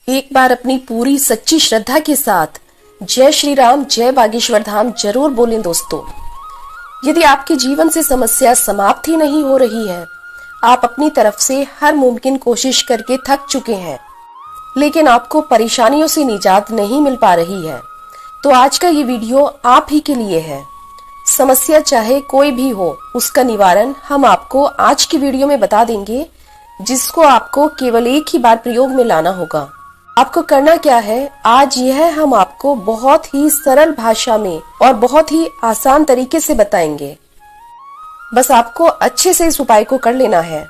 एक बार अपनी पूरी सच्ची श्रद्धा के साथ जय श्री राम जय बागेश्वर धाम जरूर बोलें दोस्तों। यदि आपके जीवन से समस्या समाप्त ही नहीं हो रही है, आप अपनी तरफ से हर मुमकिन कोशिश करके थक चुके हैं, लेकिन आपको परेशानियों से निजात नहीं मिल पा रही है, तो आज का ये वीडियो आप ही के लिए है। समस्या चाहे कोई भी हो, उसका निवारण हम आपको आज की वीडियो में बता देंगे, जिसको आपको केवल एक ही बार प्रयोग में लाना होगा। आपको करना क्या है, आज यह हम आपको बहुत ही सरल भाषा में और बहुत ही आसान तरीके से बताएंगे। बस आपको अच्छे से इस उपाय को कर लेना है,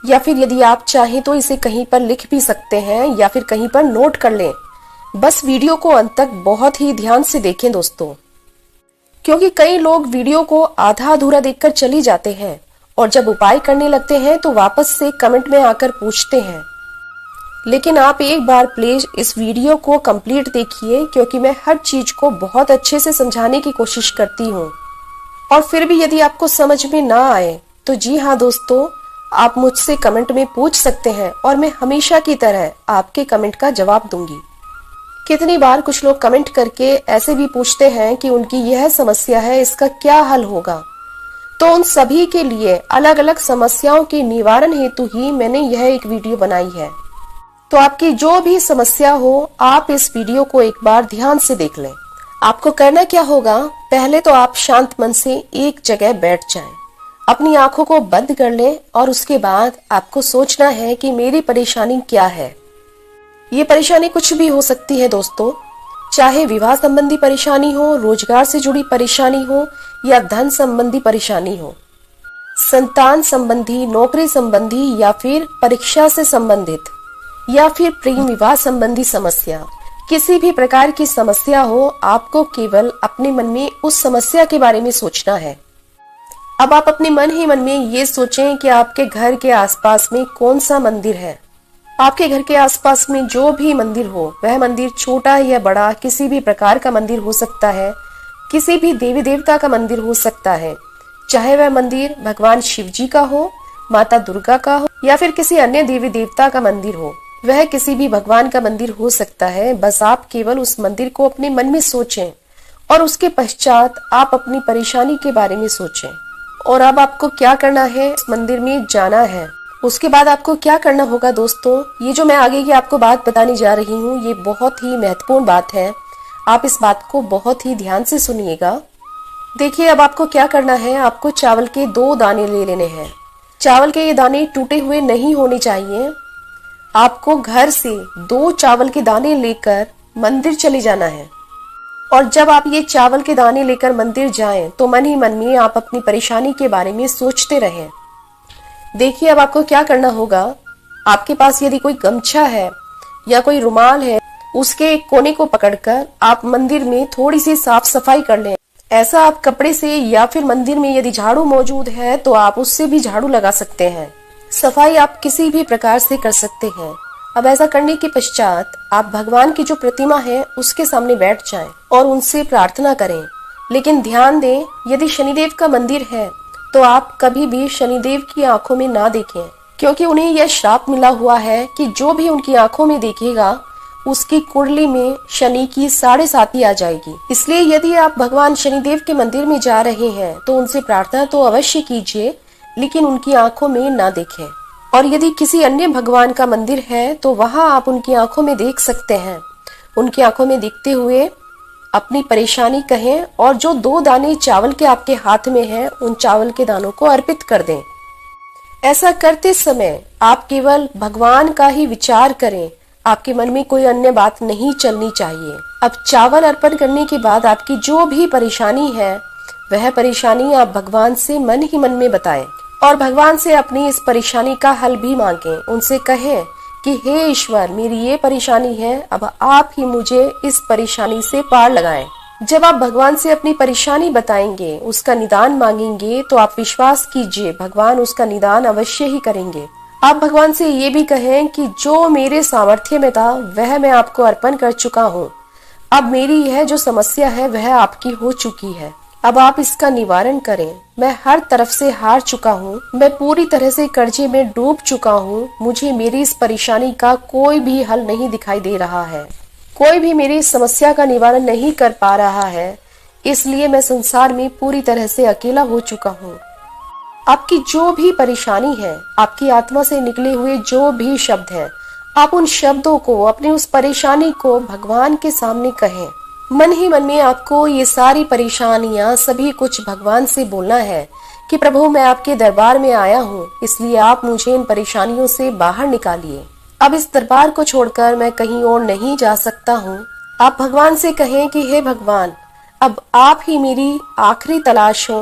या फिर यदि आप चाहें तो इसे कहीं पर लिख भी सकते हैं या फिर कहीं पर नोट कर लें। बस वीडियो को अंत तक बहुत ही ध्यान से देखें दोस्तों, क्योंकि कई लोग वीडियो को आधा अधूरा देखकर चली जाते हैं और जब उपाय करने लगते हैं तो वापस से कमेंट में आकर पूछते हैं। लेकिन आप एक बार प्लीज इस वीडियो को कंप्लीट देखिए, क्योंकि मैं हर चीज को बहुत अच्छे से समझाने की कोशिश करती हूँ। और फिर भी यदि आपको समझ में ना आए तो जी हाँ दोस्तों, आप मुझसे कमेंट में पूछ सकते हैं और मैं हमेशा की तरह आपके कमेंट का जवाब दूंगी। कितनी बार कुछ लोग कमेंट करके ऐसे भी पूछते हैं कि उनकी यह समस्या है, इसका क्या हल होगा। तो उन सभी के लिए अलग अलग समस्याओं के निवारण हेतु ही मैंने यह एक वीडियो बनाई है। तो आपकी जो भी समस्या हो, आप इस वीडियो को एक बार ध्यान से देख लें। आपको करना क्या होगा, पहले तो आप शांत मन से एक जगह बैठ जाएं, अपनी आंखों को बंद कर लें और उसके बाद आपको सोचना है कि मेरी परेशानी क्या है। ये परेशानी कुछ भी हो सकती है दोस्तों, चाहे विवाह संबंधी परेशानी हो, रोजगार से जुड़ी परेशानी हो या धन संबंधी परेशानी हो, संतान संबंधी, नौकरी संबंधी या फिर परीक्षा से संबंधित या फिर प्रेम विवाह संबंधी समस्या। किसी भी प्रकार की समस्या हो, आपको केवल अपने मन में उस समस्या के बारे में सोचना है। अब आप अपने मन ही मन में ये सोचें कि आपके घर के आसपास में कौन सा मंदिर है। आपके घर के आसपास में जो भी मंदिर हो, वह मंदिर छोटा या बड़ा किसी भी प्रकार का मंदिर हो सकता है, किसी भी देवी देवता का मंदिर हो सकता है, चाहे वह मंदिर भगवान शिव जी का हो, माता दुर्गा का हो या फिर किसी अन्य देवी देवता का मंदिर हो, वह किसी भी भगवान का मंदिर हो सकता है। बस आप केवल उस मंदिर को अपने मन में सोचें और उसके पश्चात आप अपनी परेशानी के बारे में सोचें। और अब आपको क्या करना है, इस मंदिर में जाना है। उसके बाद आपको क्या करना होगा दोस्तों, ये जो मैं आगे की आपको बात बताने जा रही हूँ, ये बहुत ही महत्वपूर्ण बात है। आप इस बात को बहुत ही ध्यान से सुनिएगा। देखिए, अब आपको क्या करना है, आपको चावल के 2 दाने ले लेने हैं। चावल के ये दाने टूटे हुए नहीं होने चाहिए। आपको घर से 2 चावल के दाने लेकर मंदिर चले जाना है। और जब आप ये चावल के दाने लेकर मंदिर जाएं, तो मन ही मन में आप अपनी परेशानी के बारे में सोचते रहें। देखिए, अब आपको क्या करना होगा, आपके पास यदि कोई गमछा है या कोई रुमाल है, उसके एक कोने को पकड़कर आप मंदिर में थोड़ी सी साफ सफाई कर लें। ऐसा आप कपड़े से या फिर मंदिर में यदि झाड़ू मौजूद है तो आप उससे भी झाड़ू लगा सकते हैं। सफाई आप किसी भी प्रकार से कर सकते हैं। अब ऐसा करने के पश्चात आप भगवान की जो प्रतिमा है उसके सामने बैठ जाएं और उनसे प्रार्थना करें। लेकिन ध्यान दें, यदि शनिदेव का मंदिर है तो आप कभी भी शनिदेव की आंखों में ना देखें, क्योंकि उन्हें यह श्राप मिला हुआ है कि जो भी उनकी आंखों में देखेगा उसकी कुंडली में शनि की 7.5 आ जाएगी। इसलिए यदि आप भगवान शनिदेव के मंदिर में जा रहे हैं तो उनसे प्रार्थना तो अवश्य कीजिए, लेकिन उनकी आंखों में ना देखें। और यदि किसी अन्य भगवान का मंदिर है तो वहां आप उनकी आंखों में देख सकते हैं। उनकी आंखों में देखते हुए अपनी परेशानी कहें और जो 2 दाने चावल के आपके हाथ में हैं, उन चावल के दानों को अर्पित कर दें। ऐसा करते समय आप केवल भगवान का ही विचार करें, आपके मन में कोई अन्य बात नहीं चलनी चाहिए। अब चावल अर्पण करने के बाद आपकी जो भी परेशानी है, वह परेशानी आप भगवान से मन ही मन में बताएं और भगवान से अपनी इस परेशानी का हल भी मांगें। उनसे कहें कि हे ईश्वर, मेरी ये परेशानी है, अब आप ही मुझे इस परेशानी से पार लगाएं। जब आप भगवान से अपनी परेशानी बताएंगे, उसका निदान मांगेंगे, तो आप विश्वास कीजिए भगवान उसका निदान अवश्य ही करेंगे। आप भगवान से ये भी कहें कि जो मेरे सामर्थ्य में था वह मैं आपको अर्पण कर चुका हूँ। अब मेरी यह जो समस्या है वह आपकी हो चुकी है। अब आप इसका निवारण करें। मैं हर तरफ से हार चुका हूँ, मैं पूरी तरह से कर्जे में डूब चुका हूँ। मुझे मेरी इस परेशानी का कोई भी हल नहीं दिखाई दे रहा है, कोई भी मेरी इस समस्या का निवारण नहीं कर पा रहा है, इसलिए मैं संसार में पूरी तरह से अकेला हो चुका हूँ। आपकी जो भी परेशानी है, आपकी आत्मा से निकले हुए जो भी शब्द हैं, आप उन शब्दों को, अपनी उस परेशानी को भगवान के सामने कहें। मन ही मन में आपको ये सारी परेशानियां, सभी कुछ भगवान से बोलना है कि प्रभु मैं आपके दरबार में आया हूँ, इसलिए आप मुझे इन परेशानियों से बाहर निकालिए। अब इस दरबार को छोड़कर मैं कहीं और नहीं जा सकता हूँ। आप भगवान से कहें कि हे भगवान, अब आप ही मेरी आखिरी तलाश हो,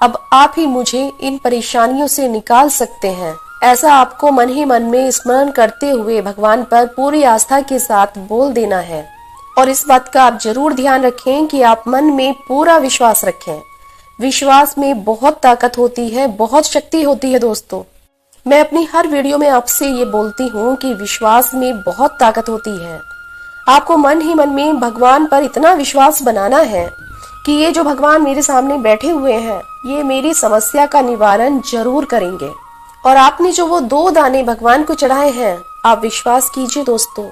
अब आप ही मुझे इन परेशानियों से निकाल सकते हैं। ऐसा आपको मन ही मन में स्मरण करते हुए भगवान पर पूरी आस्था के साथ बोल देना है। और इस बात का आप जरूर ध्यान रखें कि आप मन में पूरा विश्वास रखें। विश्वास में बहुत ताकत होती है, बहुत शक्ति होती है दोस्तों। मैं अपनी हर वीडियो में आपसे ये बोलती हूँ कि विश्वास में बहुत ताकत होती है। आपको मन ही मन में भगवान पर इतना विश्वास बनाना है कि ये जो भगवान मेरे सामने बैठे हुए हैं, ये मेरी समस्या का निवारण जरूर करेंगे। और आपने जो वो 2 दाने भगवान को चढ़ाए हैं, आप विश्वास कीजिए दोस्तों,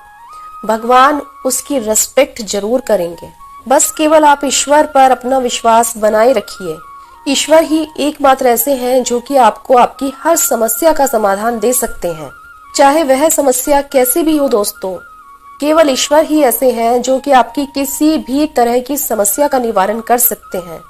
भगवान उसकी रिस्पेक्ट जरूर करेंगे। बस केवल आप ईश्वर पर अपना विश्वास बनाए रखिए। ईश्वर ही एकमात्र ऐसे हैं जो कि आपको आपकी हर समस्या का समाधान दे सकते हैं, चाहे वह समस्या कैसी भी हो दोस्तों। केवल ईश्वर ही ऐसे हैं जो कि आपकी किसी भी तरह की समस्या का निवारण कर सकते हैं।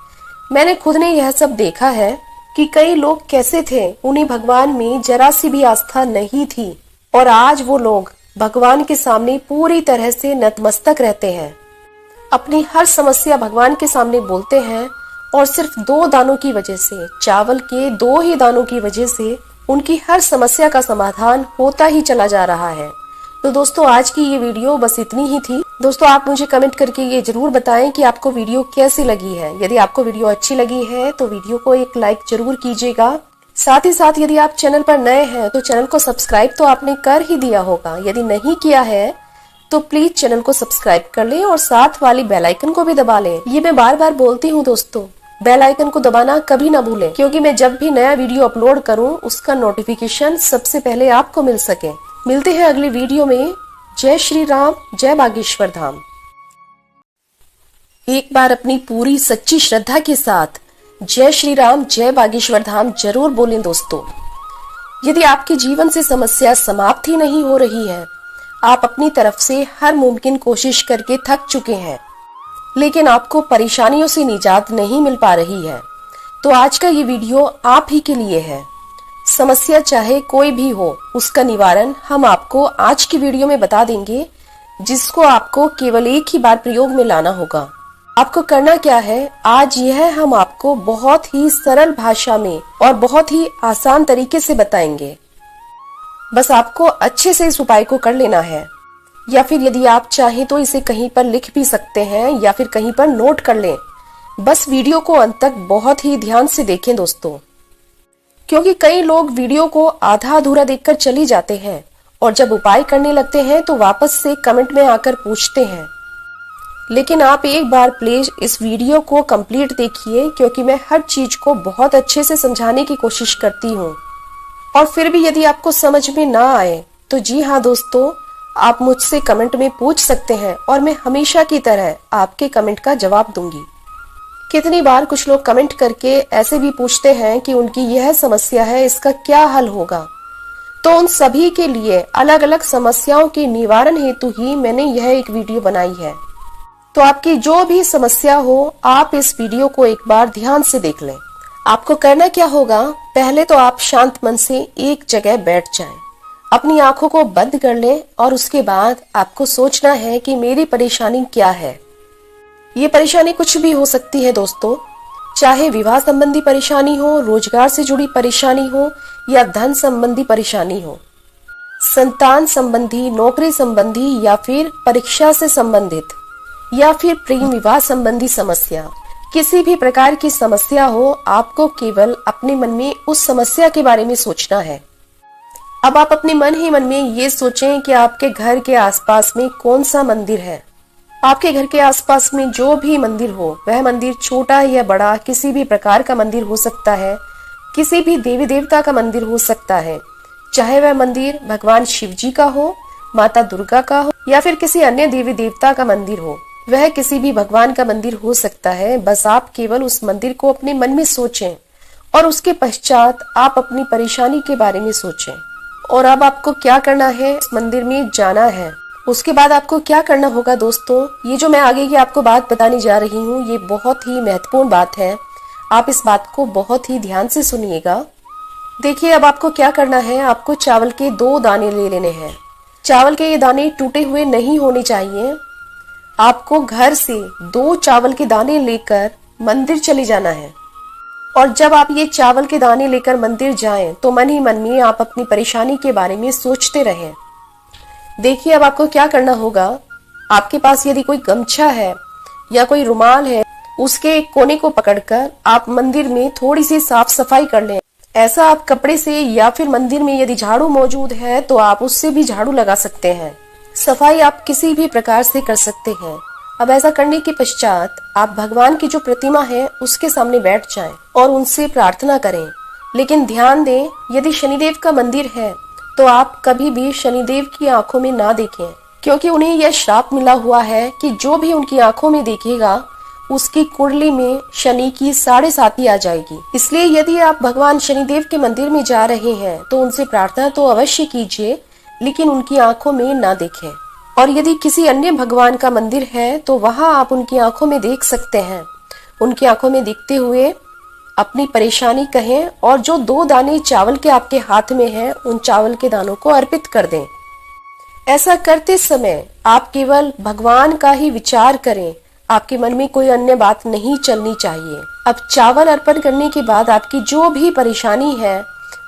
मैंने खुद ने यह सब देखा है कि कई लोग कैसे थे, उन्हें भगवान में जरा सी भी आस्था नहीं थी, और आज वो लोग भगवान के सामने पूरी तरह से नतमस्तक रहते हैं, अपनी हर समस्या भगवान के सामने बोलते हैं, और सिर्फ 2 दानों की वजह से, चावल के 2 ही दानों की वजह से उनकी हर समस्या का समाधान होता ही चला जा रहा है। तो दोस्तों आज की ये वीडियो बस इतनी ही थी। दोस्तों आप मुझे कमेंट करके ये जरूर बताएं कि आपको वीडियो कैसी लगी है। यदि आपको वीडियो अच्छी लगी है तो वीडियो को एक लाइक जरूर कीजिएगा। साथ ही साथ यदि आप चैनल पर नए हैं तो चैनल को सब्सक्राइब तो आपने कर ही दिया होगा। यदि नहीं किया है तो प्लीज चैनल को सब्सक्राइब कर लें और साथ वाली बेल आइकन को भी दबा लें। ये मैं बार बार बोलती हूँ दोस्तों, बेल आइकन को दबाना कभी ना भूलें, क्योंकि मैं जब भी नया वीडियो अपलोड करूँ उसका नोटिफिकेशन सबसे पहले आपको मिल सके। मिलते हैं अगली वीडियो में। जय श्री राम, जय बागेश्वर धाम। एक बार अपनी पूरी सच्ची श्रद्धा के साथ जय श्री राम, जय बागेश्वर धाम जरूर बोलें दोस्तों। यदि आपके जीवन से समस्या समाप्त ही नहीं हो रही है, आप अपनी तरफ से हर मुमकिन कोशिश करके थक चुके हैं, लेकिन आपको परेशानियों से निजात नहीं मिल पा रही है, तो आज का ये वीडियो आप ही के लिए है। समस्या चाहे कोई भी हो, उसका निवारण हम आपको आज की वीडियो में बता देंगे, जिसको आपको केवल एक ही बार प्रयोग में लाना होगा। आपको करना क्या है, आज यह हम आपको बहुत ही सरल भाषा में और बहुत ही आसान तरीके से बताएंगे। बस आपको अच्छे से इस उपाय को कर लेना है, या फिर यदि आप चाहें तो इसे कहीं पर लिख भी सकते हैं या फिर कहीं पर नोट कर लें। बस वीडियो को अंत तक बहुत ही ध्यान से देखें दोस्तों, क्योंकि कई लोग वीडियो को आधा अधूरा देखकर चली जाते हैं और जब उपाय करने लगते हैं तो वापस से कमेंट में आकर पूछते हैं। लेकिन आप एक बार प्लीज इस वीडियो को कंप्लीट देखिए, क्योंकि मैं हर चीज को बहुत अच्छे से समझाने की कोशिश करती हूँ। और फिर भी यदि आपको समझ में ना आए तो जी हाँ दोस्तों, आप मुझसे कमेंट में पूछ सकते हैं और मैं हमेशा की तरह आपके कमेंट का जवाब दूंगी। कितनी बार कुछ लोग कमेंट करके ऐसे भी पूछते हैं कि उनकी यह समस्या है, इसका क्या हल होगा। तो उन सभी के लिए अलग अलग समस्याओं के निवारण हेतु ही मैंने यह एक वीडियो बनाई है। तो आपकी जो भी समस्या हो, आप इस वीडियो को एक बार ध्यान से देख लें। आपको करना क्या होगा, पहले तो आप शांत मन से एक जगह बैठ जाएं, अपनी आंखों को बंद कर लें और उसके बाद आपको सोचना है कि मेरी परेशानी क्या है। ये परेशानी कुछ भी हो सकती है दोस्तों, चाहे विवाह संबंधी परेशानी हो, रोजगार से जुड़ी परेशानी हो, या धन संबंधी परेशानी हो, संतान संबंधी, नौकरी संबंधी, या फिर परीक्षा से संबंधित, या फिर प्रेम विवाह संबंधी समस्या। किसी भी प्रकार की समस्या हो, आपको केवल अपने मन में उस समस्या के बारे में सोचना है। अब आप अपने मन ही मन में ये सोचें कि आपके घर के आसपास में कौन सा मंदिर है, आपके घर के आसपास में जो भी मंदिर हो, वह मंदिर छोटा या बड़ा किसी भी प्रकार का मंदिर हो सकता है, किसी भी देवी देवता का मंदिर हो सकता है, चाहे वह मंदिर भगवान शिव जी का हो, माता दुर्गा का हो या फिर किसी अन्य देवी देवता का मंदिर हो, वह किसी भी भगवान का मंदिर हो सकता है। बस आप केवल उस मंदिर को अपने मन में सोचें और उसके पश्चात आप अपनी परेशानी के बारे में सोचें। और अब आपको क्या करना है, इस मंदिर में जाना है। उसके बाद आपको क्या करना होगा दोस्तों, ये जो मैं आगे की आपको बात बताने जा रही हूँ, ये बहुत ही महत्वपूर्ण बात है। आप इस बात को बहुत ही ध्यान से सुनिएगा। देखिए, अब आपको क्या करना है, आपको चावल के 2 दाने ले लेने हैं। चावल के ये दाने टूटे हुए नहीं होने चाहिए। आपको घर से 2 चावल के दाने लेकर मंदिर चले जाना है। और जब आप ये चावल के दाने लेकर मंदिर जाएं, तो मन ही मन में आप अपनी परेशानी के बारे में सोचते रहें। देखिए, अब आपको क्या करना होगा, आपके पास यदि कोई गमछा है या कोई रुमाल है, उसके एक कोने को पकड़कर आप मंदिर में थोड़ी सी साफ सफाई कर लें। ऐसा आप कपड़े से या फिर मंदिर में यदि झाड़ू मौजूद है तो आप उससे भी झाड़ू लगा सकते हैं। सफाई आप किसी भी प्रकार से कर सकते हैं। अब ऐसा करने के पश्चात आप भगवान की जो प्रतिमा है उसके सामने बैठ जाएं और उनसे प्रार्थना करें। लेकिन ध्यान दें, यदि शनिदेव का मंदिर है तो आप कभी भी शनिदेव की आंखों में ना देखें, क्योंकि उन्हें यह श्राप मिला हुआ है कि जो भी उनकी आंखों में देखेगा उसकी कुंडली में शनि की 7.5 आ जाएगी। इसलिए यदि आप भगवान शनिदेव के मंदिर में जा रहे हैं तो उनसे प्रार्थना तो अवश्य कीजिए, लेकिन उनकी आंखों में ना देखें। और यदि किसी अन्य भगवान का मंदिर है तो वहां आप उनकी आंखों में देख सकते हैं। उनकी आंखों में देखते हुए अपनी परेशानी कहें और जो 2 दाने चावल के आपके हाथ में हैं, उन चावल के दानों को अर्पित कर दें। ऐसा करते समय आप केवल भगवान का ही विचार करें, आपके मन में कोई अन्य बात नहीं चलनी चाहिए। अब चावल अर्पण करने के बाद आपकी जो भी परेशानी है,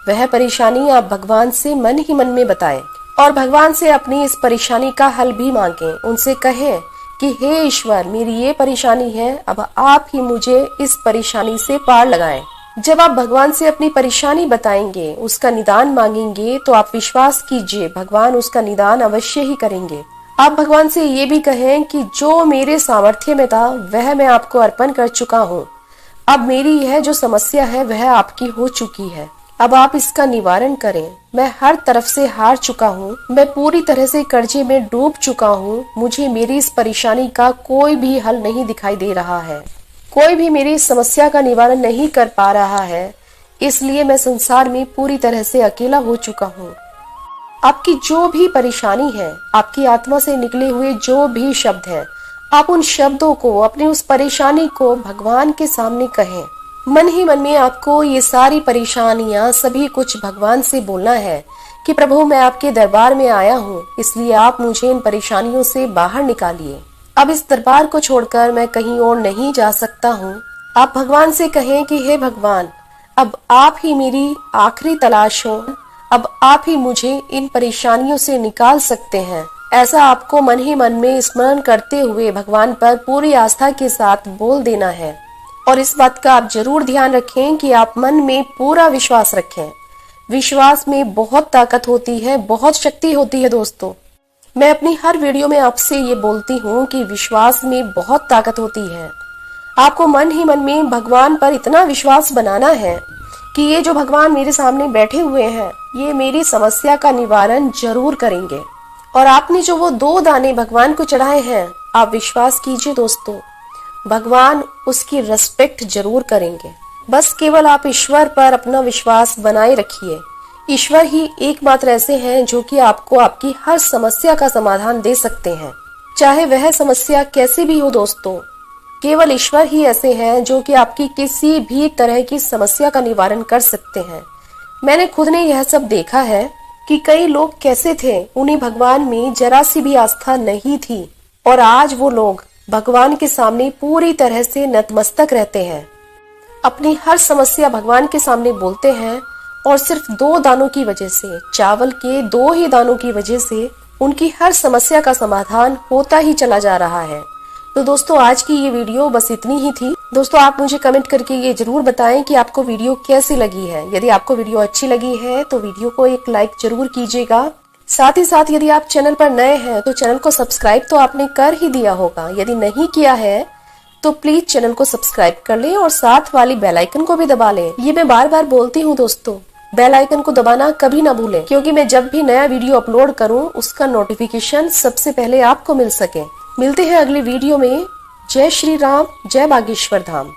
वह परेशानी आप भगवान से मन ही मन में बताएं और भगवान से अपनी इस परेशानी का हल भी मांगें। उनसे कहें कि हे ईश्वर, मेरी ये परेशानी है, अब आप ही मुझे इस परेशानी से पार लगाएं। जब आप भगवान से अपनी परेशानी बताएंगे, उसका निदान मांगेंगे, तो आप विश्वास कीजिए भगवान उसका निदान अवश्य ही करेंगे। आप भगवान से ये भी कहें कि जो मेरे सामर्थ्य में था वह मैं आपको अर्पण कर चुका हूँ। अब मेरी यह जो समस्या है वह आपकी हो चुकी है, अब आप इसका निवारण करें। मैं हर तरफ से हार चुका हूँ, मैं पूरी तरह से कर्जे में डूब चुका हूँ। मुझे मेरी इस परेशानी का कोई भी हल नहीं दिखाई दे रहा है, कोई भी मेरी समस्या का निवारण नहीं कर पा रहा है, इसलिए मैं संसार में पूरी तरह से अकेला हो चुका हूँ। आपकी जो भी परेशानी है, आपकी आत्मा से निकले हुए जो भी शब्द हैं, आप उन शब्दों को, अपनी उस परेशानी को भगवान के सामने कहें। मन ही मन में आपको ये सारी परेशानियां, सभी कुछ भगवान से बोलना है कि प्रभु, मैं आपके दरबार में आया हूँ, इसलिए आप मुझे इन परेशानियों से बाहर निकालिए। अब इस दरबार को छोड़कर मैं कहीं और नहीं जा सकता हूँ। आप भगवान से कहें कि हे भगवान, अब आप ही मेरी आखिरी तलाश हो, अब आप ही मुझे इन परेशानियों से निकाल सकते हैं। ऐसा आपको मन ही मन में स्मरण करते हुए भगवान पर पूरी आस्था के साथ बोल देना है। और इस बात का आप जरूर ध्यान रखें कि आप मन में पूरा विश्वास रखें। विश्वास में बहुत ताकत होती है, बहुत शक्ति होती है दोस्तों। मैं अपनी हर वीडियो में आपसे ये बोलती हूँ कि विश्वास में बहुत ताकत होती है। आपको मन ही मन में भगवान पर इतना विश्वास बनाना है कि ये जो भगवान मेरे सामने बैठे हुए हैं, ये मेरी समस्या का निवारण जरूर करेंगे। और आपने जो वो 2 दाने भगवान को चढ़ाए हैं, आप विश्वास कीजिए दोस्तों, भगवान उसकी रिस्पेक्ट जरूर करेंगे। बस केवल आप ईश्वर पर अपना विश्वास बनाए रखिए। ईश्वर ही एकमात्र ऐसे हैं जो कि आपको आपकी हर समस्या का समाधान दे सकते हैं, चाहे वह समस्या कैसी भी हो दोस्तों। केवल ईश्वर ही ऐसे हैं जो कि आपकी किसी भी तरह की समस्या का निवारण कर सकते हैं। मैंने खुद ने यह सब देखा है कि कई लोग कैसे थे, उन्हें भगवान में जरा सी भी आस्था नहीं थी, और आज वो लोग भगवान के सामने पूरी तरह से नतमस्तक रहते हैं, अपनी हर समस्या भगवान के सामने बोलते हैं, और सिर्फ 2 दानों की वजह से, चावल के 2 ही दानों की वजह से उनकी हर समस्या का समाधान होता ही चला जा रहा है। तो दोस्तों, आज की ये वीडियो बस इतनी ही थी। दोस्तों, आप मुझे कमेंट करके ये जरूर बताएं कि आपको वीडियो कैसी लगी है। यदि आपको वीडियो अच्छी लगी है तो वीडियो को एक लाइक जरूर कीजिएगा। साथ ही साथ यदि आप चैनल पर नए हैं तो चैनल को सब्सक्राइब तो आपने कर ही दिया होगा। यदि नहीं किया है तो प्लीज चैनल को सब्सक्राइब कर लें और साथ वाली बेल आइकन को भी दबा लें। ये मैं बार बार बोलती हूँ दोस्तों, बेल आइकन को दबाना कभी ना भूलें, क्योंकि मैं जब भी नया वीडियो अपलोड करूँ उसका नोटिफिकेशन सबसे पहले आपको मिल सके। मिलते हैं अगली वीडियो में। जय श्री राम, जय बागेश्वर धाम।